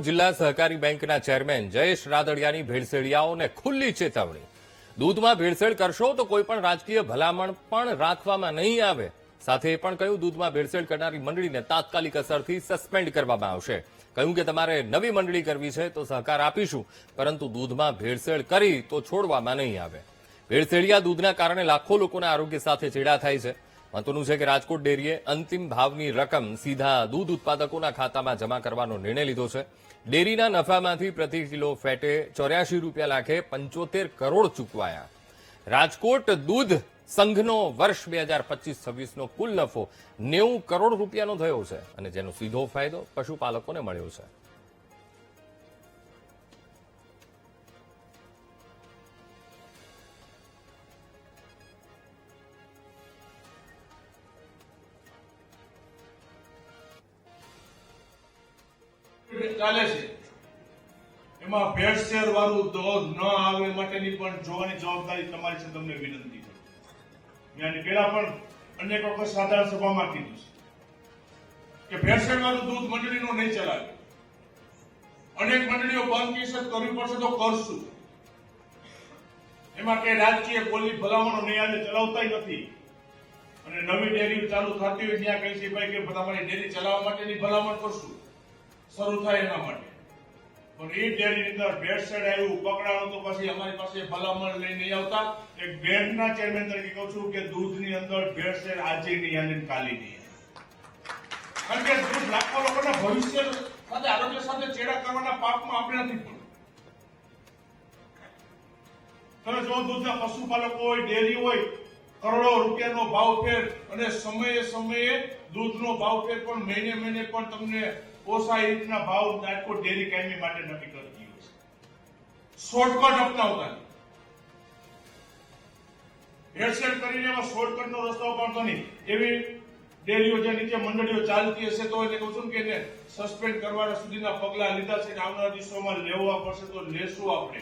જિલ્લા સહકારી બેંકના ચેરમેન જયેશ રાદડિયાની ભેળસેળિયાઓને ખુલ્લી ચેતવણી. દૂધમાં ભેળસેળ કરશો તો કોઈપણ રાજકીય ભલામણ પણ રાખવામાં નહીં આવે. સાથે એ પણ કહ્યું, દૂધમાં ભેળસેળ કરનારી મંડળીને તાત્કાલિક અસરથી સસ્પેન્ડ કરવામાં આવશે. કહ્યું કે તમારે નવી મંડળી કરવી છે તો સહકાર આપીશું, પરંતુ દૂધમાં ભેળસેળ કરી તો છોડવામાં નહીં આવે. ભેળસેળિયા દૂધના કારણે લાખો લોકોના આરોગ્ય સાથે ચેડા થાય છે. મહત્વનું છે કે રાજકોટ ડેરીએ અંતિમ ભાવની રકમ સીધા દૂધ ઉત્પાદકોના ખાતામાં જમા કરવાનો નિર્ણય લીધો છે. ડેરીના નફામાંથી પ્રતિ કિલો ફેટે 84 રૂપિયા લાખે 75 કરોડ ચૂકવાયા. રાજકોટ દૂધ સંઘનો વર્ષ 2025-26નો કુલ નફો 90 કરોડ રૂપિયાનો થયો છે અને જેનો સીધો ફાયદો પશુપાલકોને મળ્યો છે. ચાલે છે એમાં ભેળસેળ વાળું દૂધ ન આવે માટેની પણ જોવાની જવાબદારી તમારી છે. તમને વિનંતી કરું, ત્યાંની પેલા પણ અનેક વખત સાધારણ સભામાં કીધું છે કે ભેળસેળ વાળું દૂધ મંડળીનો નહીં ચલાવે. અનેક મંડળીઓ બંધ કેસ કરવી પડશે તો કરશું. એમાં કઈ રાજકીય કોલની ભલામણો નહીં આજે ચલાવતા નથી. અને નવી ડેરી ચાલુ થતી હોય ત્યાં કઈ છે ભાઈ કે તમારી ડેરી ચલાવવા માટેની ભલામણ કરશું, શરૂ થાય એના માટે. પણ એ ડેરીની અંદર ભેળસેળ આવ્યું પકડાણું તો પછી અમારી પાસે ભલામણ લઈ નહીં આવતા. એક બેંકના ચેરમેન તરીકે કહું છું કે દૂધની અંદર ભેળસેળ આજે નહીં અને કાલે નહીં. કારણ કે દૂધ લાખો લોકોના ભવિષ્ય સાથે આરોગ્ય સાથે ચેડા કરવાના પાપમાં આપણે નથી પડવું. તમે જો દૂધના પશુપાલકો હોય, ડેરી હોય, કરોડો રૂપિયાનો ભાવ ફેર અને સમયે સમયે દૂધનો ભાવ ફેર પણ મહિને મહિને પણ તમને પોસાય રીતના ભાવ રાજકોટ ડેરી કાયમી માટે નક્કી કરતી હોય છે. શોર્ટકટ અપનાવતા ભેળસેળ કરીને એમાં શોર્ટકટનો રસ્તો અપનાવતો નહીં. એવી ડેરીઓ જે નીચે મંડળીઓ ચાલતી હશે તો એને કહું છું કે એને સસ્પેન્ડ કરવા સુધીના પગલા લીધા છે. આવનારા દિવસોમાં લેવા પડશે તો લેશું આપણે.